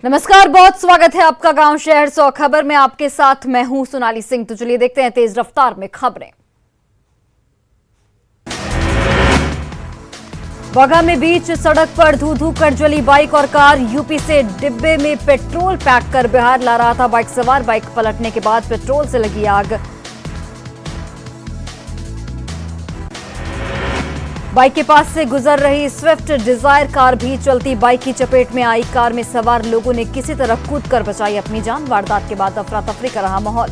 नमस्कार, बहुत स्वागत है आपका गांव शहर 100 खबर में। आपके साथ मैं हूं सोनाली सिंह। तो चलिए देखते हैं तेज रफ्तार में खबरें। बगा में बीच सड़क पर धू धू कर जली बाइक और कार। यूपी से डिब्बे में पेट्रोल पैक कर बिहार ला रहा था बाइक सवार। बाइक पलटने के बाद पेट्रोल से लगी आग। बाइक के पास से गुजर रही स्विफ्ट डिजायर कार भी चलती बाइक की चपेट में आई। कार में सवार लोगों ने किसी तरह कूदकर बचाई अपनी जान। वारदात के बाद अफरा तफरी का रहा माहौल।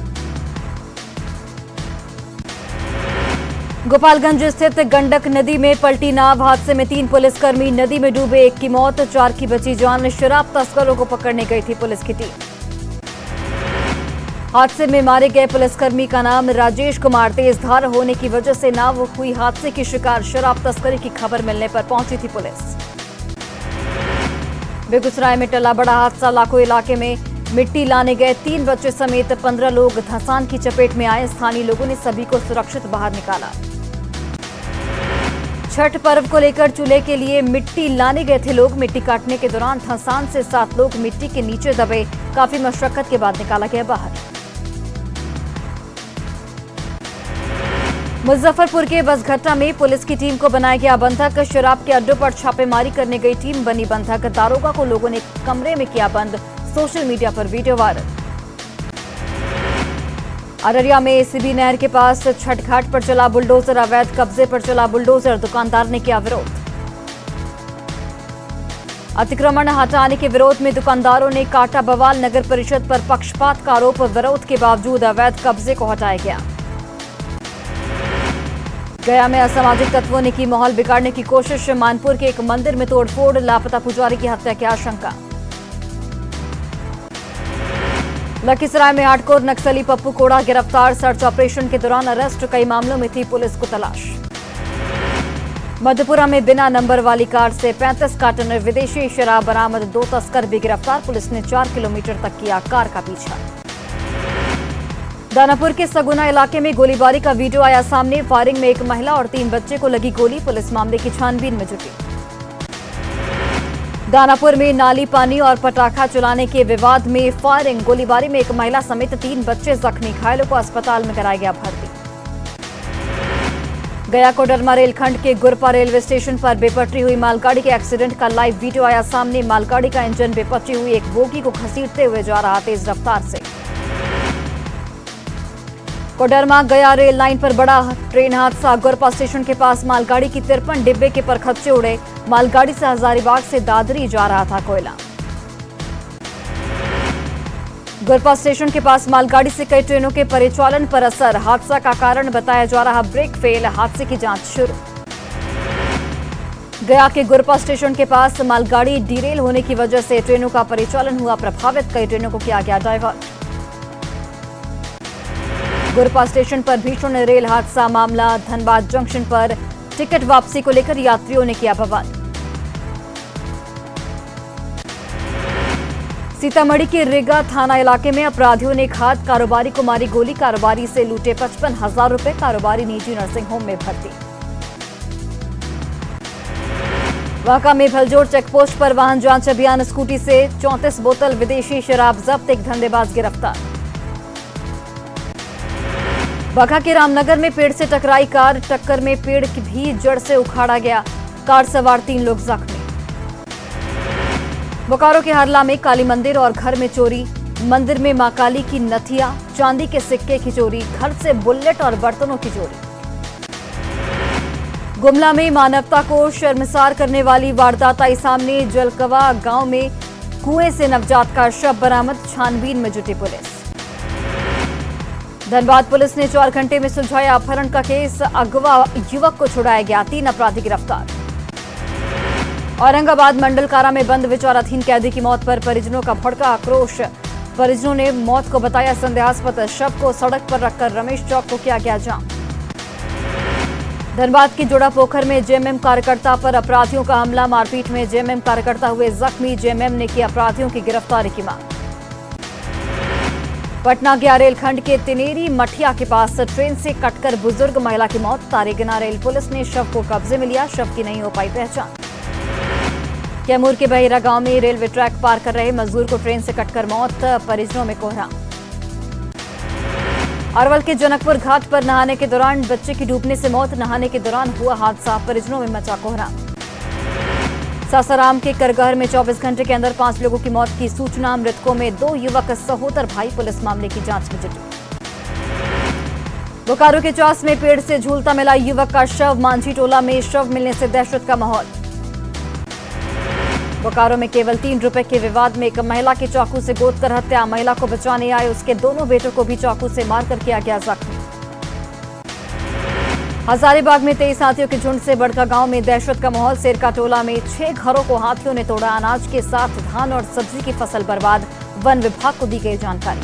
गोपालगंज स्थित गंडक नदी में पलटी नाव। हादसे में 3 पुलिसकर्मी नदी में डूबे, 1 की मौत, 4 की बची जान। शराब तस्करों को पकड़ने गई थी पुलिस की टीम। हादसे में मारे गए पुलिसकर्मी का नाम राजेश कुमार। तेज धार होने की वजह से नाव हुई हादसे की शिकार। शराब तस्करी की खबर मिलने पर पहुंची थी पुलिस। बेगूसराय में टला बड़ा हादसा। लाखों इलाके में मिट्टी लाने गए 3 बच्चे समेत 15 लोग धंसान की चपेट में आए। स्थानीय लोगों ने सभी को सुरक्षित बाहर निकाला। छठ पर्व को लेकर चूल्हे के लिए मिट्टी लाने गए थे लोग। मिट्टी काटने के दौरान धंसान से 7 लोग मिट्टी के नीचे दबे। काफी मशक्कत के बाद निकाला गया बाहर। मुजफ्फरपुर के बसघट्टा में पुलिस की टीम को बनाया गया बंधक। शराब के अड्डों पर छापेमारी करने गई टीम बनी बंधक। दारोगा को लोगों ने कमरे में किया बंद। सोशल मीडिया पर वीडियो वायरल। अररिया में एसीबी नहर के पास छठ घाट पर चला बुलडोजर। अवैध कब्जे पर चला बुलडोजर। दुकानदार ने किया विरोध। अतिक्रमण हटाने के विरोध में दुकानदारों ने काटा बवाल। नगर परिषद पर पक्षपात का आरोप। विरोध के बावजूद अवैध कब्जे को हटाया गया। गया में असामाजिक तत्वों ने की माहौल बिगाड़ने की कोशिश। मानपुर के एक मंदिर में तोड़फोड़। लापता पुजारी की हत्या की आशंका। लखीसराय में हार्डकोर नक्सली पप्पू कोड़ा गिरफ्तार। सर्च ऑपरेशन के दौरान अरेस्ट। कई मामलों में थी पुलिस को तलाश। मधुपुरा में बिना नंबर वाली कार से 35 कार्टन विदेशी शराब बरामद। 2 तस्कर भी गिरफ्तार। पुलिस ने 4 किलोमीटर तक किया कार का पीछा। दानापुर के सगुना इलाके में गोलीबारी का वीडियो आया सामने। फायरिंग में एक महिला और 3 बच्चे को लगी गोली। पुलिस मामले की छानबीन में जुटी। दानापुर में नाली पानी और पटाखा चलाने के विवाद में फायरिंग। गोलीबारी में एक महिला समेत 3 बच्चे जख्मी। घायलों को अस्पताल में कराया गया भर्ती। गया कोडरमा रेलखंड के गुरपा रेलवे स्टेशन पर बेपटरी हुई मालगाड़ी के एक्सीडेंट का लाइव वीडियो आया सामने। मालगाड़ी का इंजन बेपटरी हुई एक बोगी को घसीटते हुए जा रहा तेज रफ्तार से। कोडरमा गया रेल लाइन पर बड़ा ट्रेन हादसा। गुरपा स्टेशन के पास मालगाड़ी की 53 डिब्बे के परखच्चे उड़े। मालगाड़ी से हजारीबाग से दादरी जा रहा था कोयला। गुरपा स्टेशन के पास मालगाड़ी से कई ट्रेनों के परिचालन पर असर। हादसा का कारण बताया जा रहा ब्रेक फेल। हादसे की जांच शुरू। गया के गुरपा स्टेशन के पास मालगाड़ी डिरेल होने की वजह से ट्रेनों का परिचालन हुआ प्रभावित। कई ट्रेनों को किया गया डायवर्ट। गुरपा स्टेशन पर भीषण रेल हादसा मामला। धनबाद जंक्शन पर टिकट वापसी को लेकर यात्रियों ने किया बवाल। सीतामढ़ी के रिगा थाना इलाके में अपराधियों ने खाद कारोबारी को मारी गोली। कारोबारी से लूटे 55,000 रुपए। कारोबारी निजी नर्सिंग होम में भर्ती। वाका में भलजोड़ चेकपोस्ट पर वाहन जांच अभियान। स्कूटी से 34 बोतल विदेशी शराब जब्त। एक धंधेबाज गिरफ्तार। बघा के रामनगर में पेड़ से टकराई कार। टक्कर में पेड़ की भी जड़ से उखाड़ा गया। कार सवार 3 लोग जख्मी। बोकारो के हरला में काली मंदिर और घर में चोरी। मंदिर में मां काली की नथिया, चांदी के सिक्के की चोरी। घर से बुलेट और बर्तनों की चोरी। गुमला में मानवता को शर्मसार करने वाली वारदात आई सामने। जलकवा गांव में कुएं से नवजात का शव बरामद। छानबीन में जुटी पुलिस। धनबाद पुलिस ने 4 घंटे में सुलझाया अपहरण का केस। अगवा युवक को छुड़ाया गया। 3 अपराधी गिरफ्तार। औरंगाबाद मंडल कारा में बंद विचाराधीन कैदी की मौत पर परिजनों का भड़का आक्रोश। परिजनों ने मौत को बताया संदेहास्पद। शव को सड़क पर रखकर रमेश चौक को किया गया जाम। धनबाद की जोड़ा पोखर में जेएमएम कार्यकर्ता पर अपराधियों का हमला। मारपीट में जेएमएम कार्यकर्ता हुए जख्मी। जेएमएम ने की अपराधियों की गिरफ्तारी की मांग। पटना गया रेलखंड के तिनेरी मठिया के पास ट्रेन से कटकर बुजुर्ग महिला की मौत। तारेगना रेल पुलिस ने शव को कब्जे में लिया। शव की नहीं हो पाई पहचान। कैमूर के बहेरा गांव में रेलवे ट्रैक पार कर रहे मजदूर को ट्रेन से कटकर मौत, परिजनों में कोहराम। अरवल के जनकपुर घाट पर नहाने के दौरान बच्चे की डूबने से मौत, नहाने के दौरान हुआ हादसा, परिजनों में मचा कोहराम। सासाराम के करगहर में 24 घंटे के अंदर 5 लोगों की मौत की सूचना, मृतकों में 2 युवक सहोदर भाई, पुलिस मामले की जांच में जुटी। बोकारो के चौस में पेड़ से झूलता मिला युवक का शव, मांझी टोला में शव मिलने से दहशत का माहौल। बोकारो में केवल 3 रुपए के विवाद में एक महिला की चाकू से गोदकर हत्या, महिला को बचाने आए उसके दोनों बेटों को भी चाकू से मारकर किया गया जख्मी। हजारीबाग में 23 हाथियों के झुंड से बड़का गांव में दहशत का माहौल, सेरका टोला में 6 घरों को हाथियों ने तोड़ा, अनाज के साथ धान और सब्जी की फसल बर्बाद, वन विभाग को दी गई जानकारी।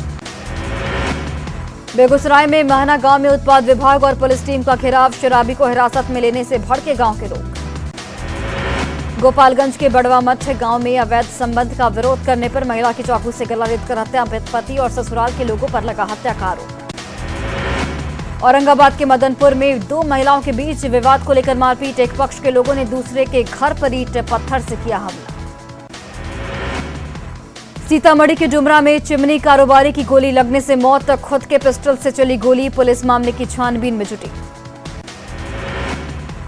बेगूसराय में महना गांव में उत्पाद विभाग और पुलिस टीम का घेराव, शराबी को हिरासत में लेने से भड़के गांव के लोग। गोपालगंज के बड़वा मठ गांव में अवैध संबंध का विरोध करने पर महिला की चाकू से गला रेतकर हत्या, पति और ससुराल के लोगों पर लगा हत्या का आरोप। औरंगाबाद के मदनपुर में 2 महिलाओं के बीच विवाद को लेकर मारपीट, एक पक्ष के लोगों ने दूसरे के घर पर ईंट पत्थर से किया हमला। सीतामढ़ी के डुमरा में चिमनी कारोबारी की गोली लगने से मौत, खुद के पिस्टल से चली गोली, पुलिस मामले की छानबीन में जुटी।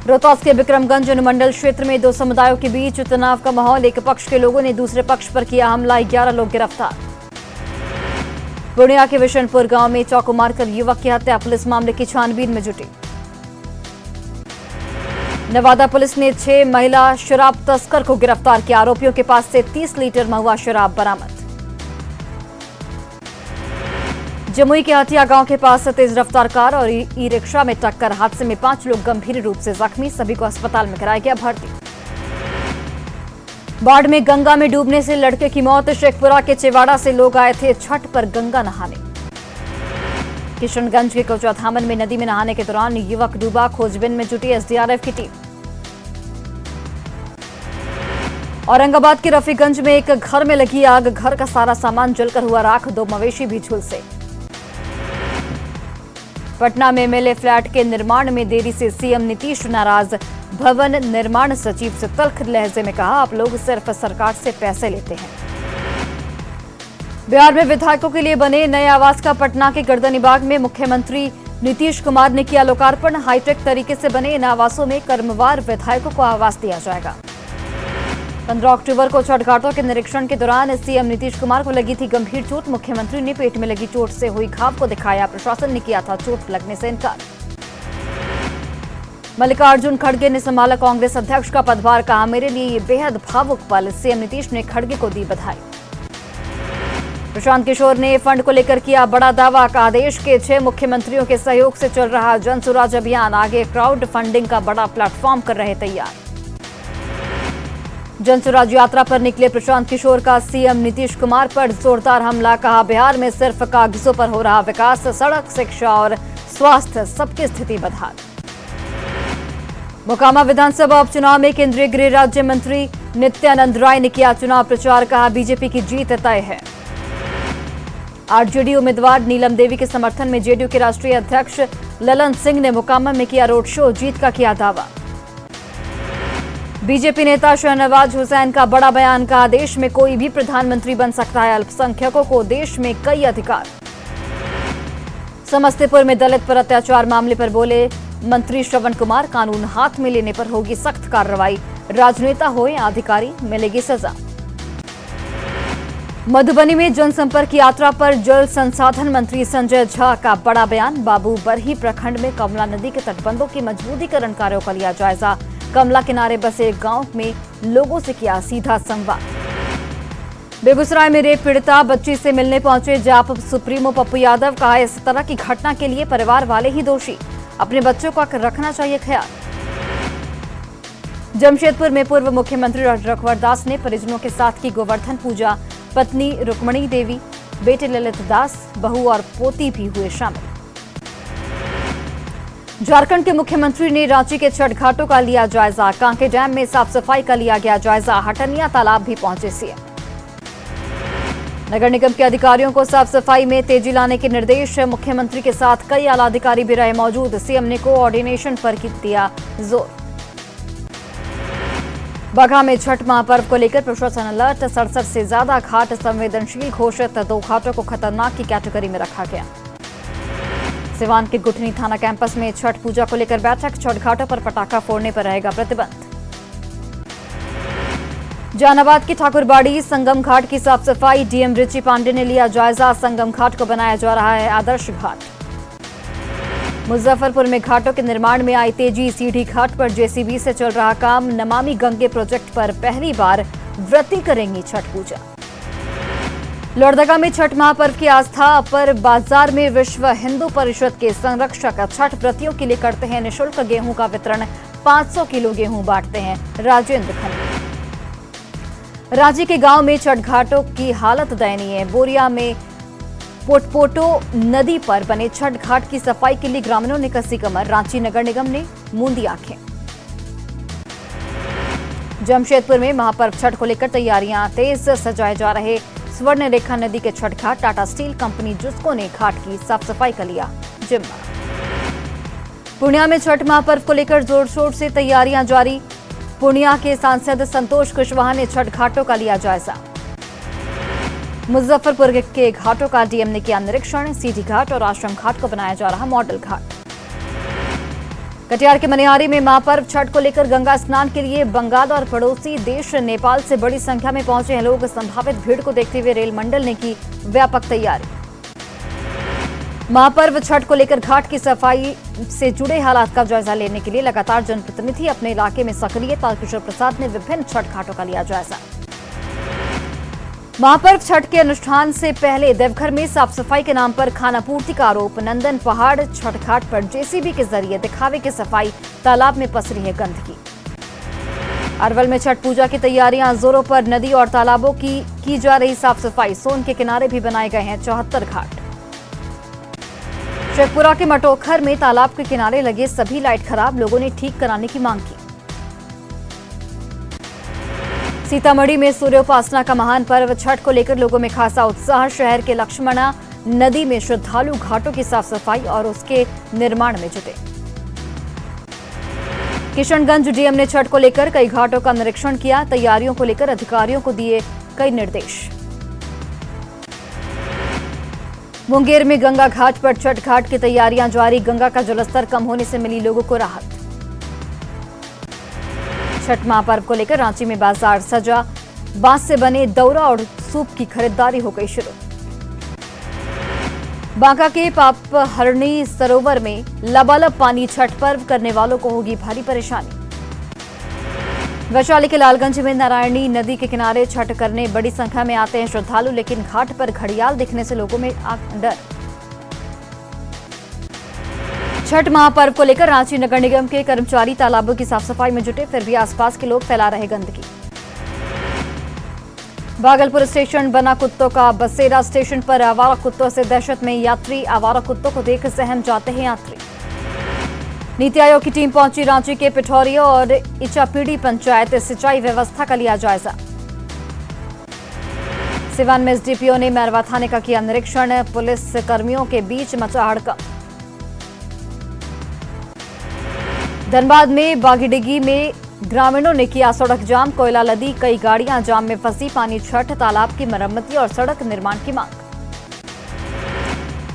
रोहतास के विक्रमगंज अनुमंडल क्षेत्र में 2 समुदायों के बीच तनाव का माहौल, एक पक्ष के लोगों ने दूसरे पक्ष पर किया हमला, 11 लोग गिरफ्तार। पूर्णिया के विशनपुर गांव में चाकू मारकर युवक की हत्या, पुलिस मामले की छानबीन में जुटी। नवादा पुलिस ने 6 महिला शराब तस्कर को गिरफ्तार किया, आरोपियों के पास से 30 लीटर महुआ शराब बरामद। जमुई के हटिया गांव के पास तेज रफ्तार कार और ई रिक्शा में टक्कर, हादसे में 5 लोग गंभीर रूप से जख्मी, सभी को अस्पताल में कराया गया भर्ती। बाढ़ में गंगा में डूबने से लड़के की मौत, शेखपुरा के चेवाड़ा से लोग आए थे छठ पर गंगा नहाने। किशनगंज के कोचाधामन में नदी में नहाने के दौरान युवक डूबा, खोजबीन में जुटी एसडीआरएफ की टीम। औरंगाबाद के रफीगंज में एक घर में लगी आग, घर का सारा सामान जलकर हुआ राख, 2 मवेशी भी झुलसे। पटना में एमएलए फ्लैट के निर्माण में देरी से सीएम नीतीश नाराज, भवन निर्माण सचिव से तल्ख लहजे में कहा, आप लोग सिर्फ सरकार से पैसे लेते हैं। बिहार में विधायकों के लिए बने नए आवास का पटना के गर्दनीबाग में मुख्यमंत्री नीतीश कुमार ने किया लोकार्पण, हाईटेक तरीके से बने इन आवासों में क्रमवार विधायकों को आवास दिया जाएगा। 15 अक्टूबर को छठ घाटों के निरीक्षण के दौरान सीएम नीतीश कुमार को लगी थी गंभीर चोट, मुख्यमंत्री ने पेट में लगी चोट से हुई घाव को दिखाया, प्रशासन ने किया था चोट लगने से इनकार। मल्लिकार्जुन खड़गे ने संभाला कांग्रेस अध्यक्ष का पदभार, कहा मेरे लिए ये बेहद भावुक पल, सीएम नीतीश ने खड़गे को दी बधाई। प्रशांत किशोर ने फंड को लेकर किया बड़ा दावा, कहा देश के 6 मुख्यमंत्रियों के सहयोग से चल रहा जन सुराज अभियान, आगे क्राउड फंडिंग का बड़ा प्लेटफॉर्म कर रहे तैयार। जन सुराज यात्रा पर निकले प्रशांत किशोर का सीएम नीतीश कुमार पर जोरदार हमला, कहा बिहार में सिर्फ कागजों पर हो रहा विकास, सड़क, शिक्षा और स्वास्थ्य सबकी स्थिति बदहाल। मोकामा विधानसभा उपचुनाव में केंद्रीय गृह राज्य मंत्री नित्यानंद राय ने किया चुनाव प्रचार, कहा बीजेपी की जीत तय है। आरजेडी उम्मीदवार नीलम देवी के समर्थन में जेडीयू के राष्ट्रीय अध्यक्ष ललन सिंह ने मोकामा में किया रोड शो, जीत का किया दावा। बीजेपी नेता शहनवाज हुसैन का बड़ा बयान, कहा देश में कोई भी प्रधानमंत्री बन सकता है, अल्पसंख्यकों को देश में कई अधिकार। समस्तीपुर में दलित पर अत्याचार मामले पर बोले मंत्री श्रवण कुमार, कानून हाथ में लेने पर होगी सख्त कार्रवाई, राजनेता हो या अधिकारी मिलेगी सजा। मधुबनी में जनसंपर्क यात्रा पर जल संसाधन मंत्री संजय झा का बड़ा बयान, बाबू बरही प्रखंड में कमला नदी के तटबंधों की मजबूतीकरण कार्यों का लिया जायजा, कमला किनारे बसे गांव में लोगों से किया सीधा संवाद। बेगूसराय में रेप पीड़िता बच्ची से मिलने पहुंचे जाप सुप्रीमो पप्पू यादव, कहा इस तरह की घटना के लिए परिवार वाले ही दोषी, अपने बच्चों का रखना चाहिए ख्याल। जमशेदपुर में पूर्व मुख्यमंत्री रघुवर दास ने परिजनों के साथ की गोवर्धन पूजा, पत्नी रुक्मणी देवी, बेटे ललित दास, बहू और पोती भी हुए शामिल। झारखंड के मुख्यमंत्री ने रांची के छठ घाटों का लिया जायजा, कांके डैम में साफ सफाई का लिया गया जायजा, हटनिया तालाब भी पहुंचे सीएम। नगर निगम के अधिकारियों को साफ सफाई में तेजी लाने के निर्देश, मुख्यमंत्री के साथ कई आला अधिकारी भी रहे मौजूद, सीएम ने कोऑर्डिनेशन पर दिया जोर। बाघा में छठ महापर्व को लेकर प्रशासन अलर्ट। 67 से ज्यादा घाट संवेदनशील घोषित, 2 घाटों को खतरनाक की कैटेगरी में रखा गया। सिवान के गुठनी थाना कैंपस में छठ पूजा को लेकर बैठक। छठ घाटों पर पटाखा फोड़ने पर रहेगा प्रतिबंध। जहानाबाद की ठाकुरबाड़ी संगम घाट की साफ सफाई, डीएम रिची पांडे ने लिया जायजा। संगम घाट को बनाया जा रहा है आदर्श घाट। मुजफ्फरपुर में घाटों के निर्माण में आई तेजी, सीढ़ी घाट पर जेसीबी से चल रहा काम। नमामि गंगे प्रोजेक्ट पर पहली बार व्रती करेंगी छठ पूजा। लोहरदगा में छठ महापर्व की आस्था पर बाजार में विश्व हिंदू परिषद के संरक्षक छठ व्रतियों के लिए करते हैं निःशुल्क गेहूं का वितरण। 500 किलो गेहूं बांटते हैं राजेंद्र खन्ना। रांची के गांव में छठ घाटों की हालत दयनीय। बोरिया में पोटपोटो नदी पर बने छठ घाट की सफाई के लिए ग्रामीणों ने कसी कमर। रांची नगर निगम ने मूंदी आंखें। जमशेदपुर में महापर्व छठ को लेकर तैयारियां तेज, सजाए जा रहे स्वर्ण रेखा नदी के छठ घाट। टाटा स्टील कंपनी जुस्को ने घाट की साफ सफाई का लिया जिम्मा। पूर्णिया में छठ महापर्व को लेकर जोर शोर से तैयारियां जारी। पूर्णिया के सांसद संतोष कुशवाहा ने छठ घाटों का लिया जायजा। मुजफ्फरपुर के घाटों का डीएम ने किया निरीक्षण। सीधी घाट और आश्रम घाट को बनाया जा रहा मॉडल घाट। कटिहार के मनिहारी में महापर्व छठ को लेकर गंगा स्नान के लिए बंगाल और पड़ोसी देश नेपाल से बड़ी संख्या में पहुंचे हैं लोग। संभावित भीड़ को देखते हुए रेल मंडल ने की व्यापक तैयारी। महापर्व छठ को लेकर घाट की सफाई से जुड़े हालात का जायजा लेने के लिए लगातार जनप्रतिनिधि अपने इलाके में सक्रिय। तारकिशोर प्रसाद ने विभिन्न छठ घाटों का लिया जायजा। महापर्व छठ के अनुष्ठान से पहले देवघर में साफ सफाई के नाम पर खानापूर्ति का आरोप। नंदन पहाड़ छठ घाट पर जेसीबी के जरिए दिखावे की सफाई, तालाब में पसरी है गंदगी। अरवल में छठ पूजा की तैयारियां जोरों पर। नदी और तालाबों की जा रही साफ सफाई। सोन के किनारे भी बनाए गए हैं 74 घाट। शेखपुरा के मटोखर में तालाब के किनारे लगे सभी लाइट खराब, लोगों ने ठीक कराने की मांग की। सीतामढ़ी में सूर्योपासना का महान पर्व छठ को लेकर लोगों में खासा उत्साह। शहर के लक्ष्मणा नदी में श्रद्धालु घाटों की साफ सफाई और उसके निर्माण में जुटे। किशनगंज डीएम ने छठ को लेकर कई घाटों का निरीक्षण किया। तैयारियों को लेकर अधिकारियों को दिए कई निर्देश। मुंगेर में गंगा घाट पर छठ घाट की तैयारियां जारी। गंगा का जलस्तर कम होने से मिली लोगों को राहत। छठ महापर्व को लेकर रांची में बाजार सजा। बांस से बने दौरा और सूप की खरीदारी हो गई शुरू। बांका के पापहरणी सरोवर में लबालब पानी। छठ पर्व करने वालों को होगी भारी परेशानी। वैशाली के लालगंज में नारायणी नदी के किनारे छठ करने बड़ी संख्या में आते हैं श्रद्धालु, लेकिन घाट पर घड़ियाल दिखने से लोगों में डर। छठ महापर्व को लेकर रांची नगर निगम के कर्मचारी तालाबों की साफ सफाई में जुटे, फिर भी आसपास के लोग फैला रहे गंदगी। भागलपुर स्टेशन बना कुत्तों का बसेरा। स्टेशन पर आवारा कुत्तों से दहशत में यात्री। आवारा कुत्तों को देख सहम जाते हैं यात्री। नीति आयोग की टीम पहुंची रांची के पिठौरिया और इचापीड़ी पंचायत। सिंचाई व्यवस्था का लिया जायजा। सिवान में एसडीपीओ ने मैरवा थाने का किया निरीक्षण। पुलिस कर्मियों के बीच मचा हड़कंप। धनबाद में बागीडिगी में ग्रामीणों ने किया सड़क जाम। कोयला लदी कई गाड़ियां जाम में फंसी। पानी छठ तालाब की मरम्मती और सड़क निर्माण की मांग।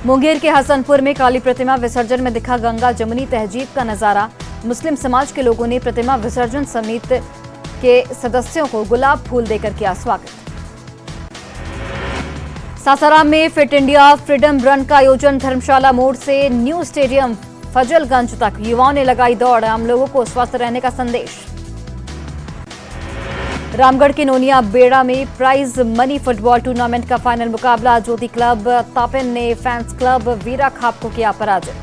मुंगेर के हसनपुर में काली प्रतिमा विसर्जन में दिखा गंगा जमुनी तहजीब का नजारा। मुस्लिम समाज के लोगों ने प्रतिमा विसर्जन समिति के सदस्यों को गुलाब फूल देकर किया स्वागत। सासाराम में फिट इंडिया फ्रीडम रन का आयोजन। धर्मशाला मोड़ से न्यू स्टेडियम फजलगंज तक युवाओं ने लगाई दौड़। आम लोगों को स्वस्थ रहने का संदेश। रामगढ़ के नोनिया बेड़ा में प्राइज मनी फुटबॉल टूर्नामेंट का फाइनल मुकाबला। ज्योति क्लब तापिन ने फैंस क्लब वीरा खाप को किया पराजित।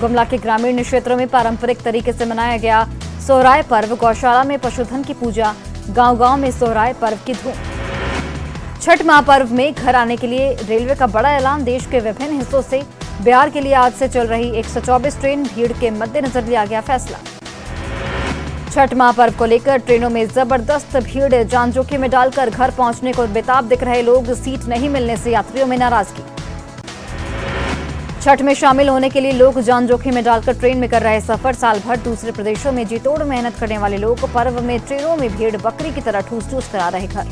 गुमला के ग्रामीण क्षेत्रों में पारंपरिक तरीके से मनाया गया सोहराय पर्व। गौशाला में पशुधन की पूजा। गांव-गांव में सोहराय पर्व की धूम। छठ महापर्व में घर आने के लिए रेलवे का बड़ा ऐलान। देश के विभिन्न हिस्सों से बिहार के लिए आज से चल रही 124 ट्रेन। भीड़ के मद्देनजर लिया गया फैसला। छठ महापर्व को लेकर ट्रेनों में जबरदस्त भीड़। जान जोखिम में डालकर घर पहुंचने को बेताब दिख रहे लोग। सीट नहीं मिलने से यात्रियों में नाराजगी। छठ में शामिल होने के लिए लोग जान जोखिम में डालकर ट्रेन में कर रहे सफर। साल भर दूसरे प्रदेशों में जी तोड़ मेहनत करने वाले लोग पर्व में ट्रेनों में भीड़ बकरी की तरह ठूस ठूस कर आ रहे घर।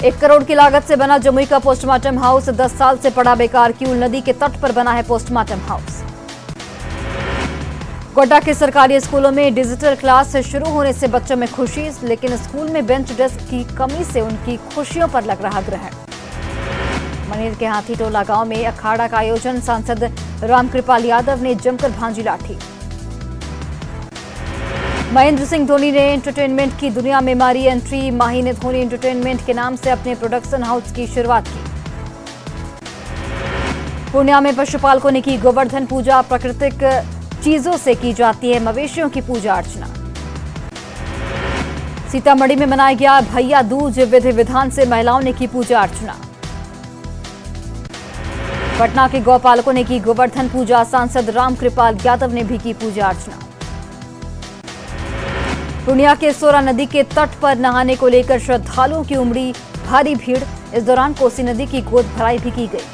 1 करोड़ की लागत से बना जमुई का पोस्टमार्टम हाउस 10 साल से पड़ा बेकार। किऊल नदी के तट पर बना है पोस्टमार्टम हाउस। गोड्डा के सरकारी स्कूलों में डिजिटल क्लास शुरू होने से बच्चों में खुशी, लेकिन स्कूल में बेंच डेस्क की कमी से उनकी खुशियों पर लग रहा ग्रहण। मनेर के हाथी टोला गांव में अखाड़ा का आयोजन, सांसद रामकृपाल यादव ने जमकर भांजी लाठी। महेंद्र सिंह धोनी ने एंटरटेनमेंट की दुनिया में मारी एंट्री। माही ने धोनी एंटरटेनमेंट के नाम से अपने प्रोडक्शन हाउस की शुरुआत की। पूर्णिया में पशुपालकों ने की गोवर्धन पूजा। प्राकृतिक चीजों से की जाती है मवेशियों की पूजा अर्चना। सीतामढ़ी में मनाया गया भैया दूज, विधि विधान से महिलाओं ने की पूजा अर्चना। पटना के गौपालकों ने की गोवर्धन पूजा। सांसद रामकृपाल यादव ने भी की पूजा अर्चना। पूर्णिया के सोरा नदी के तट पर नहाने को लेकर श्रद्धालुओं की उमड़ी भारी भीड़। इस दौरान कोसी नदी की गोद भराई भी की गई।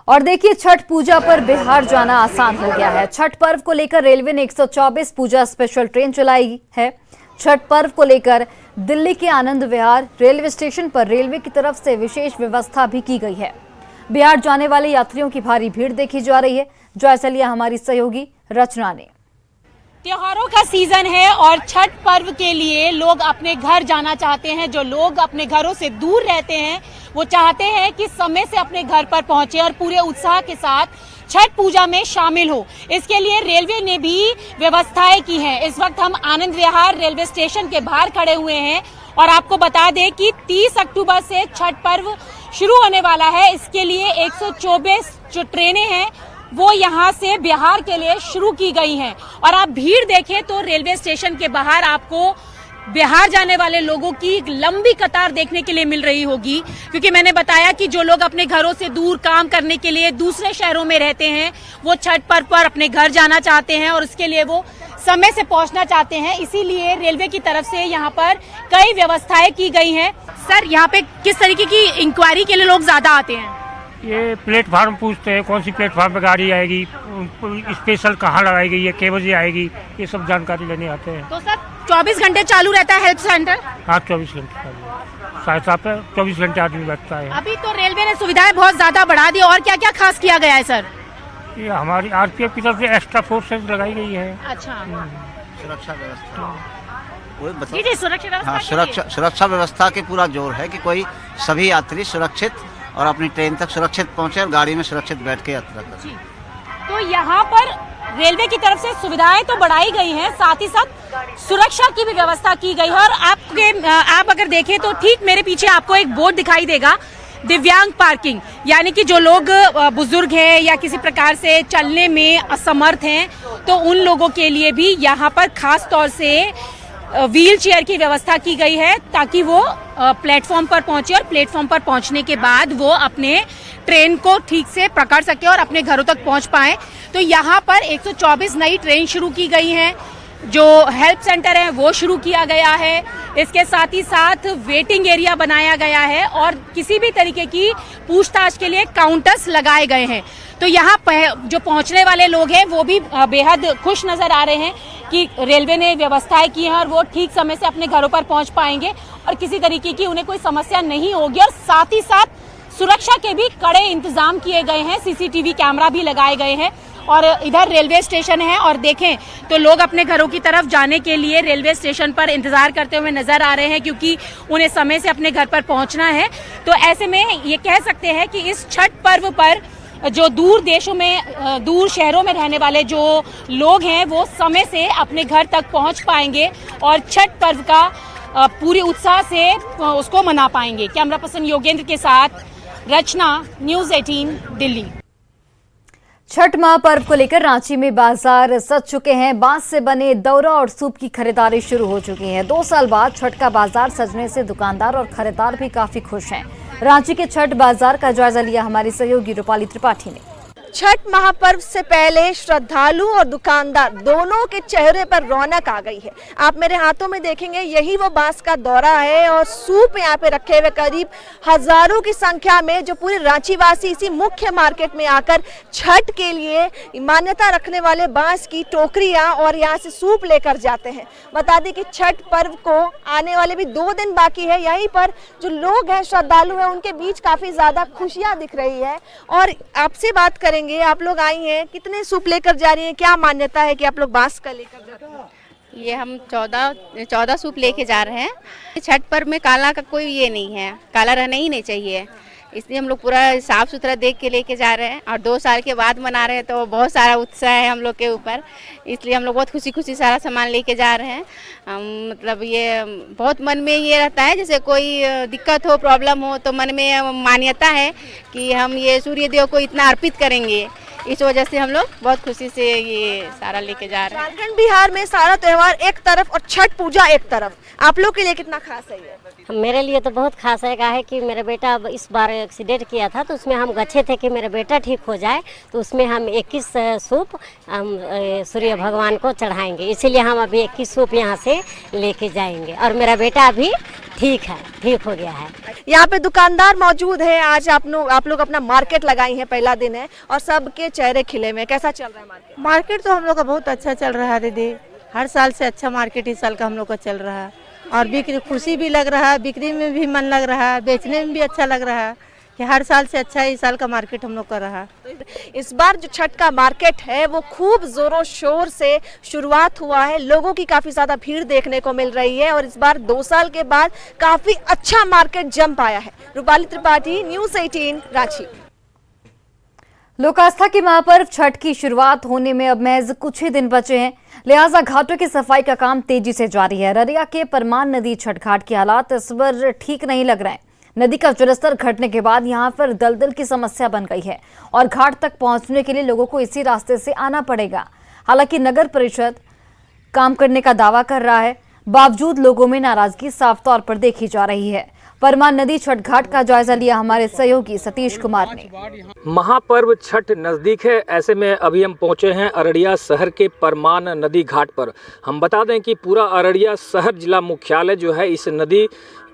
और देखिए, छठ पूजा पर बिहार जाना आसान हो गया है। छठ पर्व को लेकर रेलवे ने 124 पूजा स्पेशल ट्रेन चलाई है। छठ पर्व को लेकर दिल्ली के आनंद विहार रेलवे स्टेशन पर रेलवे की तरफ से विशेष व्यवस्था भी की गई है। बिहार जाने वाले यात्रियों की भारी भीड़ देखी जा रही है। जायजा लिया हमारी सहयोगी रचना ने। त्योहारों का सीजन है और छठ पर्व के लिए लोग अपने घर जाना चाहते हैं। जो लोग अपने घरों से दूर रहते हैं वो चाहते हैं कि समय से अपने घर पर पहुंचे और पूरे उत्साह के साथ छठ पूजा में शामिल हो। इसके लिए रेलवे ने भी व्यवस्थाएं की हैं। इस वक्त हम आनंद विहार रेलवे स्टेशन के बाहर खड़े हुए हैं और आपको बता दें कि 30 अक्टूबर से छठ पर्व शुरू होने वाला है। इसके लिए 124 जो ट्रेनें हैं वो यहाँ से बिहार के लिए शुरू की गई हैं। और आप भीड़ देखें तो रेलवे स्टेशन के बाहर आपको बिहार जाने वाले लोगों की एक लंबी कतार देखने के लिए मिल रही होगी, क्योंकि मैंने बताया कि जो लोग अपने घरों से दूर काम करने के लिए दूसरे शहरों में रहते हैं वो छठ पर्व पर अपने घर जाना चाहते हैं और उसके लिए वो समय से पहुंचना चाहते हैं। इसीलिए रेलवे की तरफ से यहाँ पर कई व्यवस्थाएं की गई हैं। सर, यहाँ पे किस तरीके की इंक्वायरी के लिए लोग ज्यादा आते हैं? ये प्लेटफार्म पूछते हैं, कौन सी प्लेटफार्म पे गाड़ी आएगी, स्पेशल कहाँ लगाई गई है, कितने बजे आएगी, ये सब जानकारी लेने आते हैं। तो सर 24 घंटे चालू रहता है हेल्प सेंटर? हाँ, 24 घंटे चालू। साढ़े 7 पे 24 घंटे आदमी बैठता है। अभी तो रेलवे ने सुविधाएं बहुत ज्यादा बढ़ा दी। और क्या क्या खास किया गया है सर? ये हमारी RPF की तरफ से एक्स्ट्रा फोर्सेस लगाई गई है। अच्छा, सुरक्षा व्यवस्था जी सुरक्षा व्यवस्था। हाँ, सुरक्षा व्यवस्था के पूरा जोर है कि कोई सभी यात्री सुरक्षित और अपनी ट्रेन तक सुरक्षित पहुंचे और गाड़ी में सुरक्षित बैठ के यात्रा करें। तो यहाँ पर रेलवे की तरफ से सुविधाएं तो बढ़ाई गई हैं, साथ ही साथ सुरक्षा की भी व्यवस्था की गई है। और आप अगर देखें तो ठीक मेरे पीछे आपको एक बोर्ड दिखाई देगा, दिव्यांग पार्किंग, यानी कि जो लोग बुजुर्ग हैं या किसी प्रकार से चलने में असमर्थ हैं तो उन लोगों के लिए भी यहाँ पर खास तौर से व्हील चेयर की व्यवस्था की गई है ताकि वो प्लेटफॉर्म पर पहुंचे और प्लेटफॉर्म पर पहुंचने के बाद वो अपने ट्रेन को ठीक से पकड़ सके और अपने घरों तक पहुंच पाए। तो यहाँ पर 124 नई ट्रेन शुरू की गई हैं। जो हेल्प सेंटर है वो शुरू किया गया है। इसके साथ ही साथ वेटिंग एरिया बनाया गया है और किसी भी तरीके की पूछताछ के लिए काउंटर्स लगाए गए हैं। तो यहाँ जो पहुँचने वाले लोग हैं वो भी बेहद खुश नजर आ रहे हैं कि रेलवे ने व्यवस्थाएं की हैं और वो ठीक समय से अपने घरों पर पहुँच पाएंगे और किसी तरीके की उन्हें कोई समस्या नहीं होगी। और साथ ही साथ सुरक्षा के भी कड़े इंतजाम किए गए हैं, CCTV कैमरा भी लगाए गए हैं। और इधर रेलवे स्टेशन है और देखें तो लोग अपने घरों की तरफ जाने के लिए रेलवे स्टेशन पर इंतजार करते हुए नजर आ रहे हैं, क्योंकि उन्हें समय से अपने घर पर पहुंचना है। तो ऐसे में ये कह सकते हैं कि इस छठ पर्व पर जो दूर देशों में, दूर शहरों में रहने वाले जो लोग हैं वो समय से अपने घर तक पहुंच पाएंगे और छठ पर्व का पूरी उत्साह से उसको मना पाएंगे। कैमरा पर्सन योगेंद्र के साथ रचना, न्यूज़ 18 दिल्ली। छठ महापर्व को लेकर रांची में बाजार सज चुके हैं। बांस से बने दौरा और सूप की खरीदारी शुरू हो चुकी है। 2 साल बाद छठ का बाजार सजने से दुकानदार और खरीदार भी काफी खुश हैं। रांची के छठ बाजार का जायजा लिया हमारी सहयोगी रूपाली त्रिपाठी ने। छठ महापर्व से पहले श्रद्धालु और दुकानदार दोनों के चेहरे पर रौनक आ गई है। आप मेरे हाथों में देखेंगे यही वो बांस का दौरा है और सूप यहाँ पे रखे हुए करीब हजारों की संख्या में जो पूरे रांची वासी इसी मुख्य मार्केट में आकर छठ के लिए मान्यता रखने वाले बांस की टोकरियां और यहाँ से सूप लेकर जाते हैं। बता दें कि छठ पर्व को आने वाले भी 2 दिन बाकी है। यहीं पर जो लोग हैं श्रद्धालु हैं उनके बीच काफी ज्यादा खुशियां दिख रही है। और आपसे बात करेंगे, आप लोग आई हैं, कितने सूप लेकर जा रही हैं, क्या मान्यता है कि आप लोग बांस का लेकर जा रहे हैं? ये हम 14 सूप लेके जा रहे हैं। छठ पर्व में काला का कोई ये नहीं है, काला रहना ही नहीं चाहिए, इसलिए हम लोग पूरा साफ सुथरा देख के लेके जा रहे हैं। और 2 साल के बाद मना रहे हैं तो बहुत सारा उत्साह है हम लोग के ऊपर, इसलिए हम लोग बहुत खुशी खुशी सारा सामान लेके जा रहे हैं। मतलब ये बहुत मन में ये रहता है जैसे कोई दिक्कत हो, प्रॉब्लम हो तो मन में मान्यता है कि हम ये सूर्य देव को इतना अर्पित करेंगे, इस वजह से हम लोग बहुत खुशी से ये सारा लेके जा रहे हैं। झारखंड बिहार में सारा त्योहार एक तरफ और छठ पूजा एक तरफ, आप लोग के लिए कितना खास है ये? मेरे लिए तो बहुत खास है, है कि मेरा बेटा इस बार एक्सीडेंट किया था तो उसमें हम गच्छे थे कि मेरा बेटा ठीक हो जाए, तो उसमें हम 21 सूप हम सूर्य भगवान को चढ़ाएंगे, इसीलिए हम अभी 21 सूप यहाँ से लेके जाएंगे। और मेरा बेटा अभी ठीक है, ठीक हो गया है। यहाँ पे दुकानदार मौजूद है। आज आप लोग अपना मार्केट लगाई हैं, पहला दिन है और सबके चेहरे खिले में। कैसा चल रहा है मार्केट? मार्केट तो हम लोग का बहुत अच्छा चल रहा है दीदी, हर साल से अच्छा मार्केट इस साल का हम लोग का चल रहा है। और बिक्री खुशी भी लग रहा है, बिक्री में भी मन लग रहा है, बेचने में भी अच्छा लग रहा है कि हर साल से अच्छा इस साल का मार्केट हम लोग का रहा। इस बार जो छठ का मार्केट है वो खूब जोरों शोर से शुरुआत हुआ है, लोगों की काफी ज्यादा भीड़ देखने को मिल रही है और इस बार 2 साल के बाद काफी अच्छा मार्केट जम पाया है। रूपाली त्रिपाठी, न्यूज़ 18 रांची। लोक आस्था की महापर्व छठ की शुरुआत होने में अब महज कुछ ही दिन बचे हैं, लिहाजा घाटों की सफाई का काम तेजी से जारी है। अररिया के परमान नदी छठ घाट के हालात इस बार ठीक नहीं लग रहे हैं। नदी का जलस्तर घटने के बाद यहां पर दलदल की समस्या बन गई है और घाट तक पहुंचने के लिए लोगों को इसी रास्ते से आना पड़ेगा। हालांकि नगर परिषद काम करने का दावा कर रहा है, बावजूद लोगों में नाराजगी साफ तौर पर देखी जा रही है। परमान नदी छठ घाट का जायजा लिया हमारे सहयोगी सतीश कुमार ने। महापर्व छठ नजदीक है, ऐसे में अभी हम पहुंचे हैं अररिया शहर के परमान नदी घाट पर। हम बता दें कि पूरा अररिया शहर जिला मुख्यालय जो है इस नदी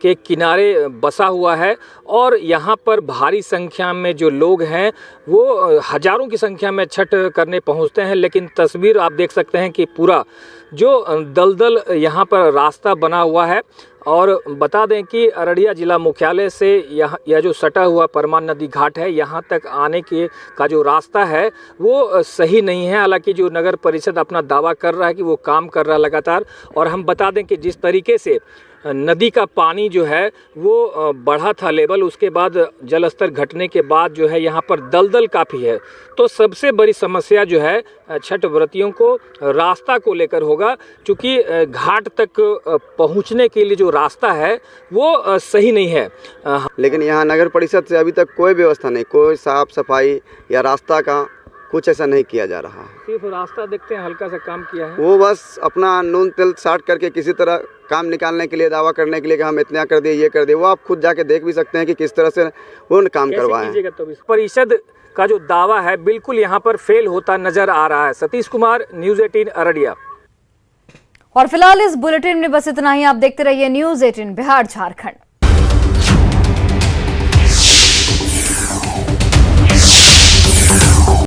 के किनारे बसा हुआ है और यहाँ पर भारी संख्या में जो लोग हैं वो हजारों की संख्या में छठ करने पहुँचते हैं। लेकिन तस्वीर आप देख सकते हैं कि पूरा जो दलदल यहाँ पर रास्ता बना हुआ है। और बता दें कि अररिया जिला मुख्यालय से यह जो सटा हुआ परमान नदी घाट है, यहाँ तक आने के का जो रास्ता है वो सही नहीं है। हालांकि जो नगर परिषद अपना दावा कर रहा है कि वो काम कर रहा है लगातार। और हम बता दें कि जिस तरीके से नदी का पानी जो है वो बढ़ा था लेवल, उसके बाद जल स्तर घटने के बाद जो है यहाँ पर दलदल काफ़ी है। तो सबसे बड़ी समस्या जो है छठ व्रतियों को रास्ता को लेकर होगा, क्योंकि घाट तक पहुँचने के लिए जो रास्ता है वो सही नहीं है। लेकिन यहाँ नगर परिषद से अभी तक कोई व्यवस्था नहीं, कोई साफ सफाई या रास्ता का कुछ ऐसा नहीं किया जा रहा। सिर्फ रास्ता देखते हैं, हल्का सा काम किया है, वो बस अपना नून तेल साट करके किसी तरह काम निकालने के लिए, दावा करने के लिए कि हम इतना कर दिए, ये कर दिए। वो आप खुद जाके देख भी सकते हैं कि किस तरह से वो काम करवाए। तो परिषद का जो दावा है बिल्कुल यहाँ पर फेल होता नजर आ रहा है। सतीश कुमार, न्यूज़ 18 अररिया। और फिलहाल इस बुलेटिन में बस इतना ही। आप देखते रहिए न्यूज़ 18 बिहार झारखंड।